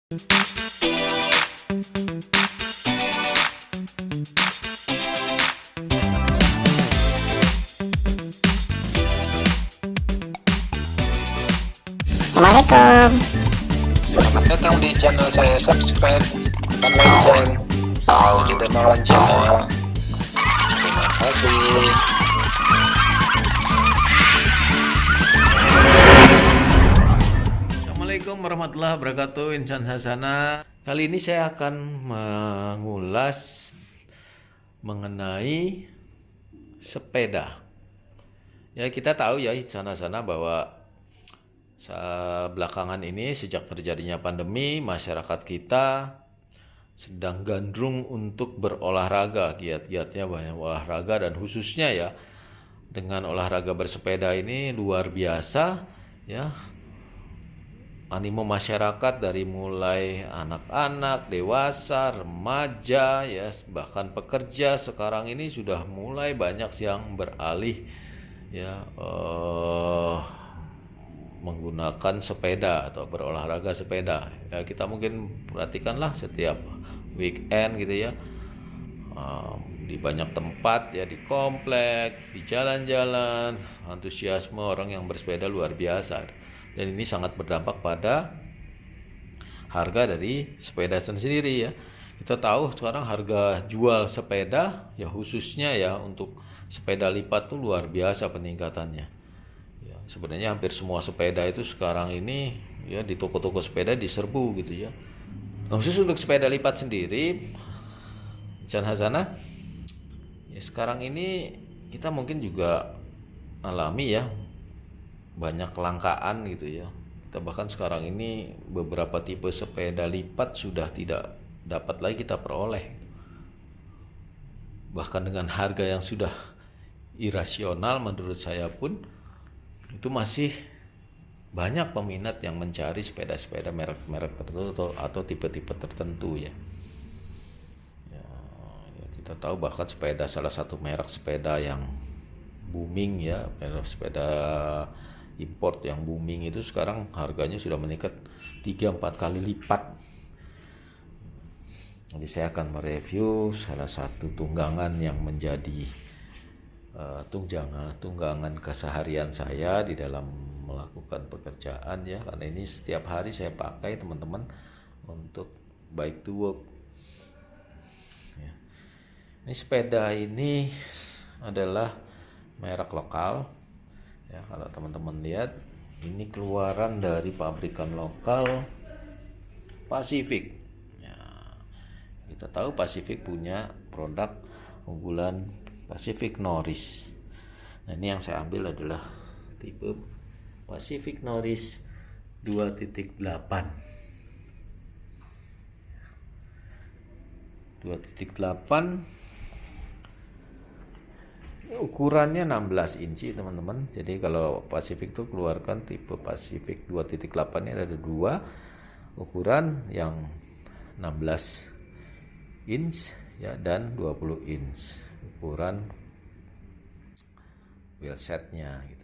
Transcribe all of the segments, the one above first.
Assalamualaikum. Selamat datang di channel saya. Subscribe dan lonceng jadi loncengnya. Terima kasih. Assalamualaikum warahmatullahi wabarakatuh. Insan Hasana. Kali ini saya akan mengulas mengenai sepeda. Ya, kita tahu ya Insan Hasana bahwa belakangan ini sejak terjadinya pandemi, masyarakat kita sedang gandrung untuk berolahraga, giat-giatnya banyak olahraga, dan khususnya ya dengan olahraga bersepeda ini luar biasa ya. Animo masyarakat dari mulai anak-anak, dewasa, remaja ya, bahkan pekerja sekarang ini sudah mulai banyak yang beralih ya menggunakan sepeda atau berolahraga sepeda. Ya, kita mungkin perhatikanlah setiap weekend gitu ya, di banyak tempat ya, di komplek, di jalan-jalan, antusiasme orang yang bersepeda luar biasa, dan ini sangat berdampak pada harga dari sepeda sendiri ya. Kita tahu sekarang harga jual sepeda ya, khususnya ya untuk sepeda lipat tuh luar biasa peningkatannya. Sebenarnya hampir semua sepeda itu sekarang ini ya di toko-toko sepeda diserbu gitu ya. Nah, khusus untuk sepeda lipat sendiri, Insan Hasana, ya sekarang ini kita mungkin juga alami ya banyak kelangkaan gitu ya. Kita bahkan sekarang ini beberapa tipe sepeda lipat sudah tidak dapat lagi kita peroleh. Bahkan dengan harga yang sudah irasional menurut saya pun, itu masih banyak peminat yang mencari sepeda-sepeda merek-merek tertentu atau tipe-tipe tertentu ya. Ya, kita tahu bahkan salah satu merek sepeda yang booming ya, merek sepeda import yang booming itu sekarang harganya sudah meningkat 3-4 kali lipat. Jadi saya akan mereview salah satu tunggangan yang menjadi tunggangan keseharian saya di dalam melakukan pekerjaan ya, karena ini setiap hari saya pakai teman-teman untuk bike to work ya. Ini sepeda ini adalah merek lokal ya, kalau teman-teman lihat ini keluaran dari pabrikan lokal Pacific ya. Kita tahu Pacific punya produk unggulan Pacific Norris. Nah, ini yang saya ambil adalah tipe Pacific Norris 2.8. 2.8 ukurannya 16 inci teman-teman. Jadi kalau Pacific itu keluarkan tipe Pacific 2.8 ini ada dua ukuran, yang 16 inch ya dan 20 inch ukuran wheelsetnya gitu.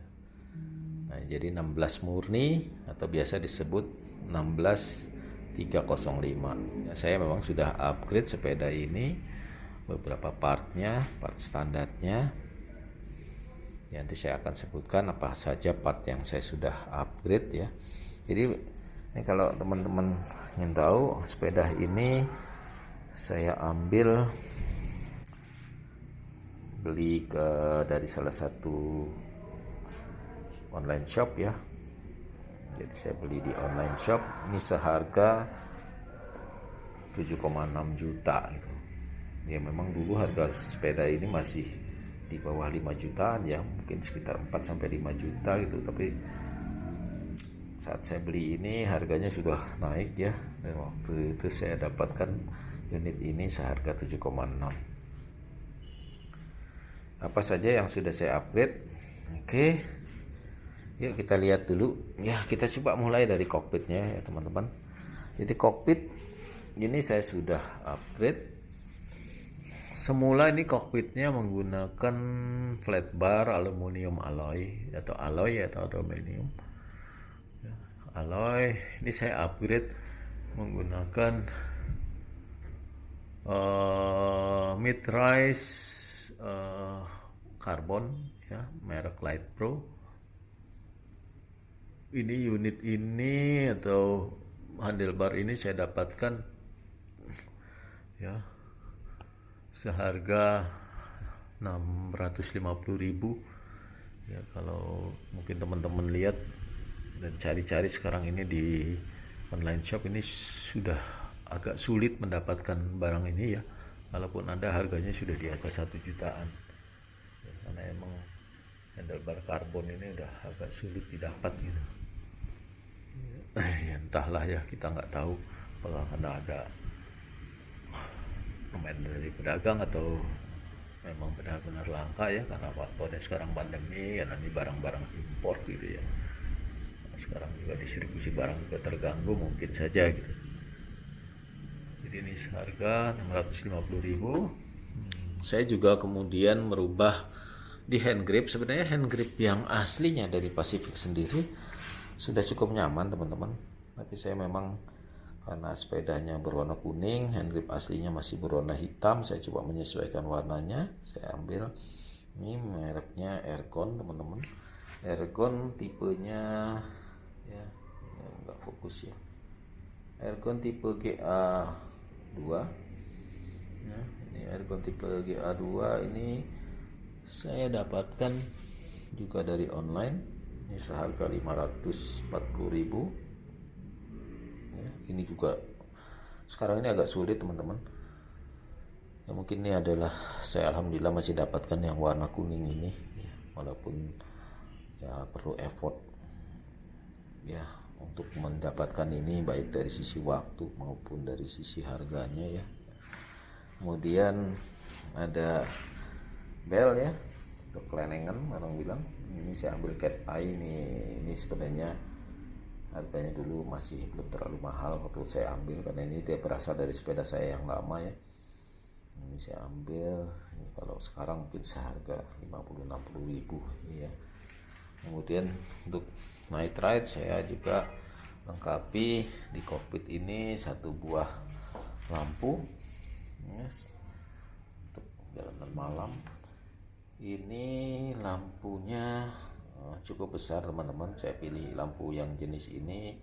Nah, jadi 16 murni atau biasa disebut 16305. Ya, saya memang sudah upgrade sepeda ini, beberapa part standarnya. Ya, nanti saya akan sebutkan apa saja part yang saya sudah upgrade ya. Jadi ini kalau teman-teman ingin tahu, sepeda ini saya beli dari salah satu online shop ya. Jadi saya beli di online shop ini seharga 7,6 juta gitu. Ya memang dulu harga sepeda ini masih di bawah 5 jutaan ya, mungkin sekitar 4 sampai 5 juta gitu, tapi saat saya beli ini harganya sudah naik ya, dan waktu itu saya dapatkan unit ini seharga 7,6. Apa saja yang sudah saya upgrade? Oke, yuk kita lihat dulu ya. Kita coba mulai dari kokpitnya ya teman-teman. Jadi kokpit ini saya sudah upgrade. Semula ini kokpitnya menggunakan flat bar aluminium alloy atau aluminium alloy. Ini saya upgrade menggunakan mid-rise karbon ya, merek Light Pro. Ini unit ini atau handlebar ini saya dapatkan ya seharga 650.000 ya. Kalau mungkin teman-teman lihat dan cari-cari sekarang ini di online shop, ini sudah agak sulit mendapatkan barang ini ya. Kalaupun ada, harganya sudah di atas 1 jutaan ya, karena emang handlebar karbon ini udah agak sulit didapat gitu ya. Entahlah ya, kita nggak tahu apakah karena ada permainan dari pedagang atau memang benar-benar langka ya, karena faktornya sekarang pandemi ya, nanti barang-barang impor gitu ya. Nah, sekarang juga distribusi barang juga terganggu mungkin saja gitu. Jadi ini harga 650.000. Saya juga kemudian merubah di hand grip. Sebenarnya hand grip yang aslinya dari Pacific sendiri sudah cukup nyaman teman-teman, tapi saya memang karena sepedanya berwarna kuning, hand grip aslinya masih berwarna hitam, saya coba menyesuaikan warnanya. Saya ambil ini mereknya Ergon teman-teman, Ergon tipenya ya, nggak fokus ya, Ergon tipe GA2 ya, ini Ergon tipe GA2 ini saya dapatkan juga dari online. Ini seharga 540.000 ya. Ini juga sekarang ini agak sulit teman-teman ya, mungkin ini adalah saya alhamdulillah masih dapatkan yang warna kuning ini ya, walaupun ya perlu effort ya untuk mendapatkan ini, baik dari sisi waktu maupun dari sisi harganya ya. Kemudian ada bel ya, untuk kelenengan orang bilang. Ini saya ambil cat eye ini sebenarnya harganya dulu masih belum terlalu mahal waktu saya ambil, karena ini dia berasal dari sepeda saya yang lama ya. Ini saya ambil, ini kalau sekarang mungkin seharga 50-60.000 ya. Kemudian untuk night ride saya juga lengkapi di kokpit ini satu buah lampu yes, untuk jalanan malam. Ini lampunya cukup besar teman-teman. Saya pilih lampu yang jenis ini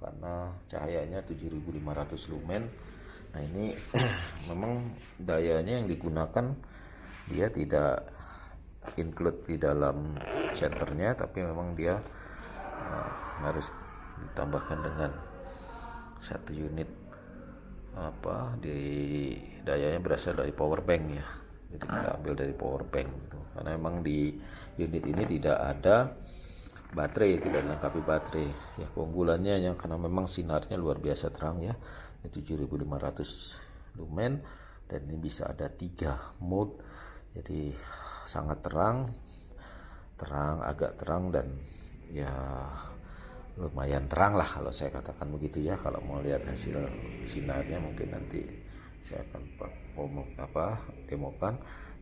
karena cahayanya 7500 lumen. Nah ini memang dayanya yang digunakan dia tidak include di dalam senternya, tapi memang dia harus ditambahkan dengan satu unit di dayanya berasal dari power bank ya. Jadi kita ambil dari power bank gitu. Karena memang di unit ini tidak ada baterai, tidak dilengkapi baterai ya. Keunggulannya ya, karena memang sinarnya luar biasa terang ya, 7500 lumen, dan ini bisa ada 3 mode, jadi sangat terang, agak terang, dan ya lumayan terang lah kalau saya katakan begitu ya. Kalau mau lihat hasil sinarnya mungkin nanti saya akan demokan.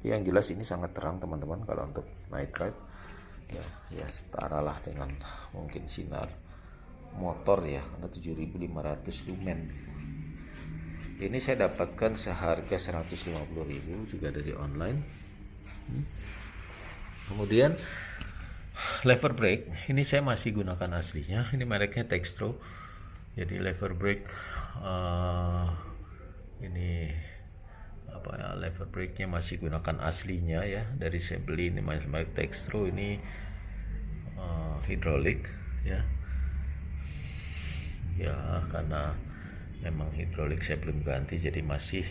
Yang jelas ini sangat terang teman-teman. Kalau untuk night ride ya setara lah dengan mungkin sinar motor ya, karena 7500 lumen. Ini saya dapatkan seharga 150.000 juga dari online. Kemudian lever brake ini saya masih gunakan aslinya, ini mereknya Textro. Jadi lever brake ini lever brake-nya masih gunakan aslinya ya, dari saya beli ini merek Textro. Ini hidrolik ya, karena memang hidrolik saya belum ganti, jadi masih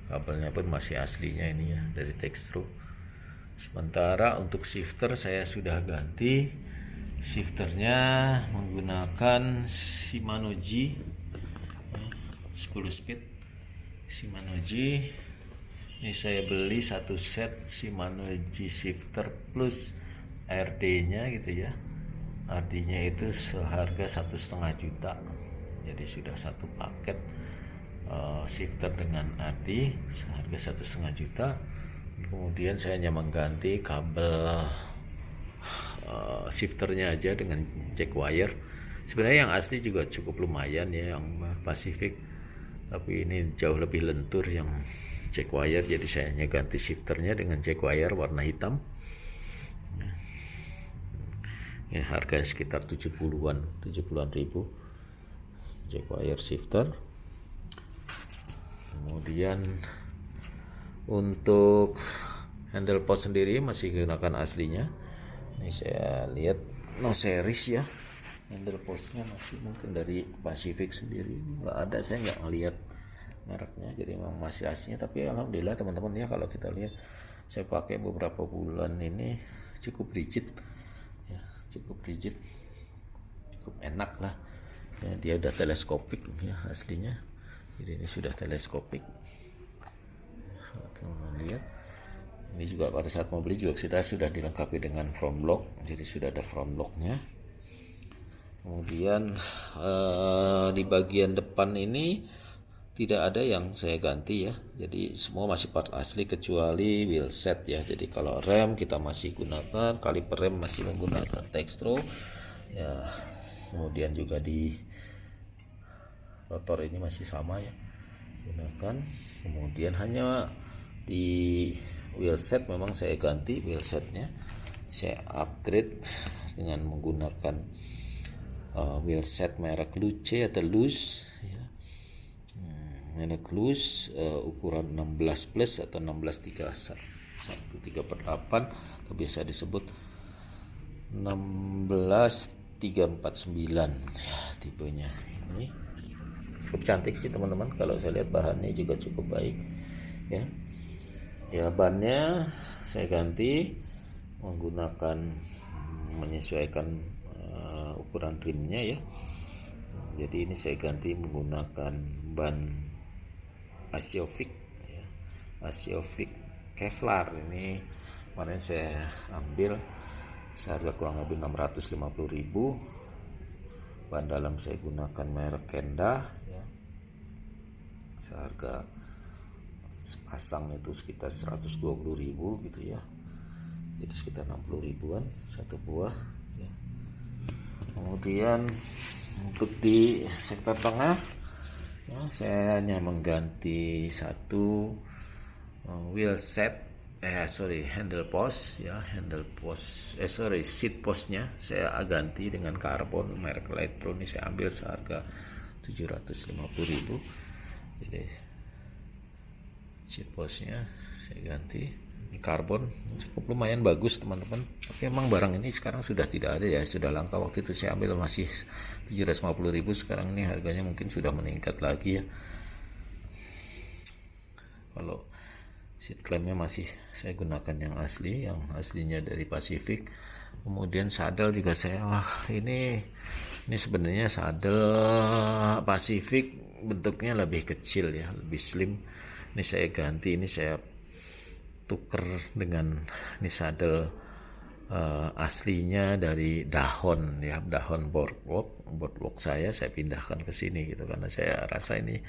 kabelnya pun masih aslinya ini ya, dari Textro. Sementara untuk shifter saya sudah ganti, shifternya menggunakan Shimano G 10 speed Shimano G. Ini saya beli satu set Shimano G shifter plus RD nya gitu ya. RD nya itu seharga 1,5 juta, jadi sudah satu paket shifter dengan RD seharga 1,5 juta. Kemudian saya hanya mengganti kabel shifternya aja dengan jack wire Sebenarnya yang asli juga cukup lumayan ya, yang Pacific, tapi ini jauh lebih lentur yang Jaguar, jadi saya hanya ganti shifternya dengan Jaguar warna hitam ya, harganya sekitar 70-an ribu Jaguar shifter. Kemudian untuk handle post sendiri masih gunakan aslinya. Ini saya lihat no series ya, handle postnya masih mungkin dari Pacific sendiri nggak ada, saya nggak ngelihat mereknya, jadi memang masih aslinya. Tapi alhamdulillah teman-teman ya, kalau kita lihat saya pakai beberapa bulan ini cukup rigid ya, cukup enak lah ya, dia udah teleskopik ya aslinya, jadi ini sudah teleskopik. Lihat ini juga pada saat mau beli juga kita sudah dilengkapi dengan front block, jadi sudah ada front blocknya. Kemudian di bagian depan ini tidak ada yang saya ganti ya, jadi semua masih part asli kecuali wheel set ya. Jadi kalau rem kita masih gunakan, kaliper rem masih menggunakan Textro ya. Kemudian juga di rotor ini masih sama ya gunakan. Kemudian hanya di wheel set memang saya ganti wheel setnya, saya upgrade dengan menggunakan wheel set merek Luce atau Luz ya. Merek Luz ukuran 16 plus atau 16/3/8 atau biasa disebut 16349 ya, tipenya ini cukup cantik sih teman-teman. Kalau saya lihat bahannya juga cukup baik ya. Ya, bannya saya ganti menggunakan menyesuaikan ukuran rimnya ya. Jadi ini saya ganti menggunakan ban Asiofix ya, Asiofix Kevlar. Ini kemarin saya ambil seharga kurang lebih 650.000. Ban dalam saya gunakan merek Kenda ya, seharga sepasang itu sekitar 120.000 gitu ya, jadi sekitar 60 ribuan satu buah ya. Kemudian untuk di sektor tengah ya, saya hanya mengganti satu wheel set handle post ya, seat postnya saya ganti dengan karbon merek Lightpro. Ini saya ambil seharga 750.000, jadi seat postnya saya ganti ini karbon, cukup lumayan bagus teman-teman. Tapi emang barang ini sekarang sudah tidak ada ya, sudah langka. Waktu itu saya ambil masih 750.000, sekarang ini harganya mungkin sudah meningkat lagi ya. Kalau seat clampnya masih saya gunakan yang aslinya dari Pacific. Kemudian sadel juga saya, ini sebenarnya sadel Pacific bentuknya lebih kecil ya, lebih slim. Ini saya ganti, ini saya tuker dengan ini sadel aslinya dari dahon ya, dahon boardwalk saya pindahkan ke sini gitu, karena saya rasa ini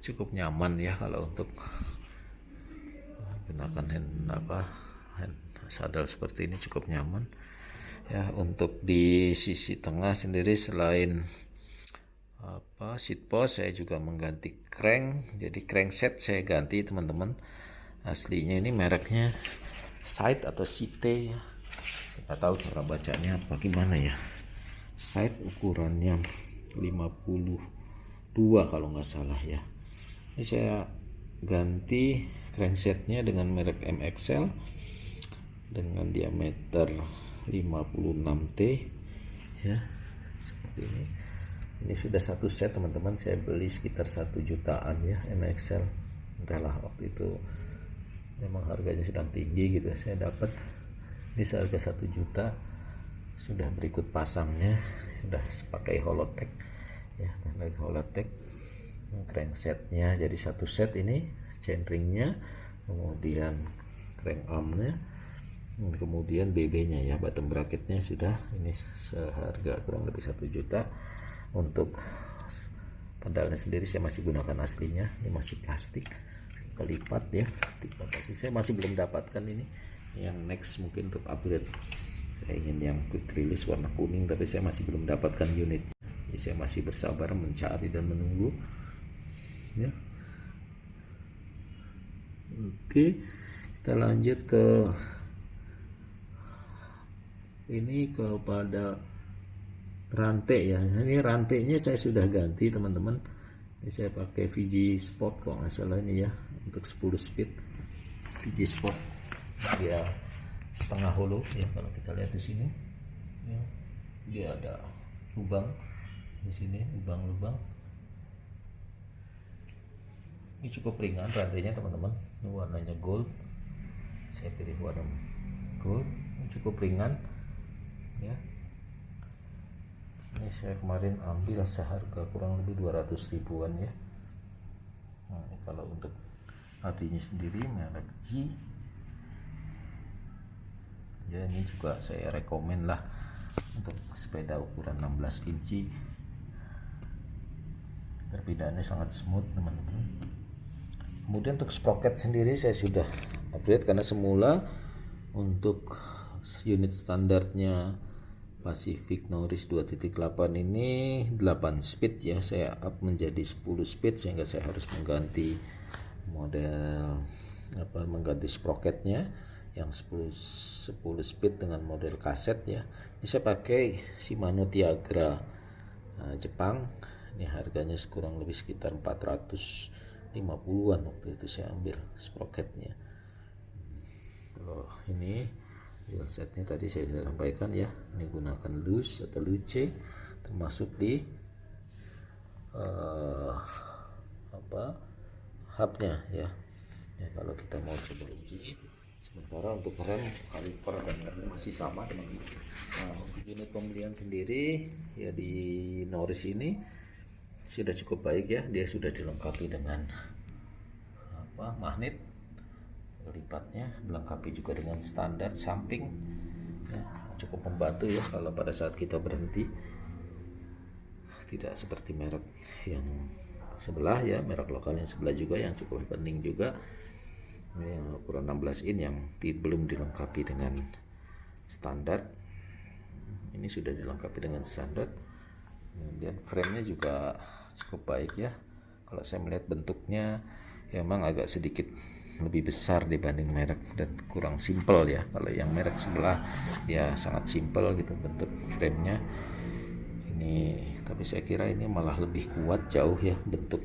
cukup nyaman ya kalau untuk gunakan sadel seperti ini, cukup nyaman ya. Untuk di sisi tengah sendiri selain seat post, saya juga mengganti crank. Jadi crankset saya ganti teman-teman, aslinya ini mereknya Side atau Site ya, saya nggak tahu cara bacanya apa gimana ya. Side ukurannya 52 kalau nggak salah ya. Ini saya ganti cranksetnya dengan merek MXL dengan diameter 56T ya, seperti ini. Ini sudah satu set teman-teman, saya beli sekitar 1 jutaan ya MXL. Entahlah waktu itu memang harganya sedang tinggi gitu, saya dapat ini seharga 1 juta. Sudah berikut pasangnya, sudah pakai Holotech ya, pakai Holotech. Cranksetnya jadi satu set, ini chainringnya, kemudian crank armnya, kemudian BB-nya ya, bottom bracketnya sudah. Ini seharga kurang lebih 1 juta. Untuk pedalnya sendiri saya masih gunakan aslinya, ini masih plastik kelipat ya. Terima kasih, saya masih belum dapatkan ini. Yang next mungkin untuk upgrade, saya ingin yang quick release warna kuning, tapi saya masih belum dapatkan unitnya. Jadi saya masih bersabar mencari dan menunggu ya. Oke, kita lanjut ke ini, kepada rantai ya. Ini rantainya saya sudah ganti teman-teman. Ini saya pakai VG Sport kok nggak salah ini ya, untuk 10 speed VG Sport. Dia setengah hollow ya, kalau kita lihat di sini ya, dia ada lubang di sini, lubang-lubang. Ini cukup ringan rantainya teman-teman. Ini warnanya gold, saya pilih warna gold. Ini cukup ringan ya. Ini saya kemarin ambil seharga kurang lebih 200 ribuan ya. Nah, ini kalau untuk artinya sendiri merek G ya, ini juga saya rekomen lah untuk sepeda ukuran 16 inci. Perbedaannya sangat smooth teman-teman. Kemudian untuk sprocket sendiri saya sudah upgrade, karena semula untuk unit standarnya Pacific Norris 2.8 ini 8 speed ya, saya up menjadi 10 speed, sehingga saya harus mengganti model mengganti sprocketnya yang 10 speed dengan model kaset ya. Ini saya pakai Shimano Tiagra Jepang. Ini harganya kurang lebih sekitar 450-an waktu itu saya ambil sprocketnya. Kalau ini wheel setnya tadi saya sudah sampaikan ya, ini gunakan loose atau luce, termasuk di hubnya ya. Ya, kalau kita mau coba uji, sementara untuk rem, kaliper dan remnya masih sama teman-teman. Nah, untuk unit pembelian sendiri ya di Norris ini sudah cukup baik ya, dia sudah dilengkapi dengan magnet lipatnya, dilengkapi juga dengan standar samping ya, cukup membantu ya kalau pada saat kita berhenti. Tidak seperti merek yang sebelah ya, merek lokal yang sebelah juga yang cukup penting juga, yang ukuran 16 in yang belum dilengkapi dengan standar. Ini sudah dilengkapi dengan standar. Kemudian framenya juga cukup baik ya. Kalau saya melihat bentuknya ya, memang agak sedikit lebih besar dibanding merek dan kurang simple ya. Kalau yang merek sebelah ya sangat simple gitu bentuk framenya. Ini tapi saya kira ini malah lebih kuat jauh ya, bentuk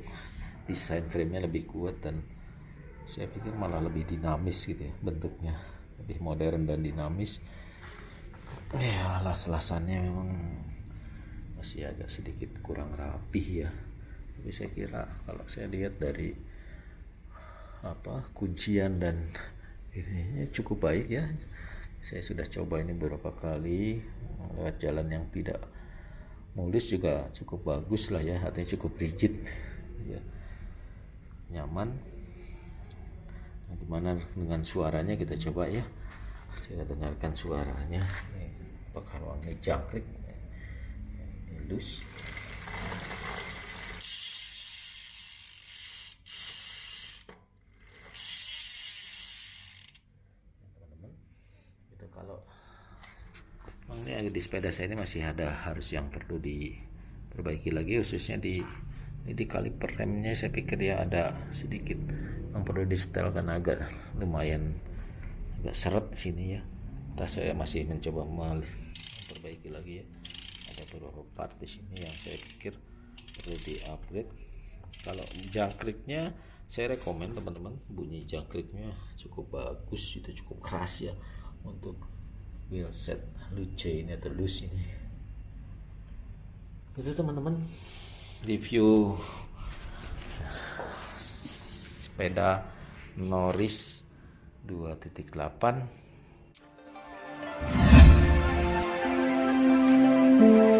desain framenya lebih kuat, dan saya pikir malah lebih dinamis gitu ya, bentuknya lebih modern dan dinamis. Ya, las-lasannya memang masih agak sedikit kurang rapih ya. Tapi saya kira kalau saya lihat dari kuncian dan ini cukup baik ya. Saya sudah coba ini beberapa kali lewat jalan yang tidak mulus juga cukup bagus lah ya, artinya cukup rigid ya, nyaman. Nah, gimana dengan suaranya, kita coba ya, saya dengarkan suaranya. Apakah ruangnya jangkrik, ini loose. Kalau ini di sepeda saya ini masih ada harus yang perlu diperbaiki lagi, khususnya di kaliper remnya. Saya pikir ya ada sedikit yang perlu di setel karena agak lumayan agak seret sini ya. Entah, saya masih mencoba memperbaiki lagi ya. Ada beberapa part di sini yang saya pikir perlu di upgrade. Kalau jangkriknya saya rekomen teman-teman, bunyi jangkriknya cukup bagus, itu cukup keras ya untuk wheel set luce ini atau loose ini. Itu teman-teman review sepeda Norris 2.8.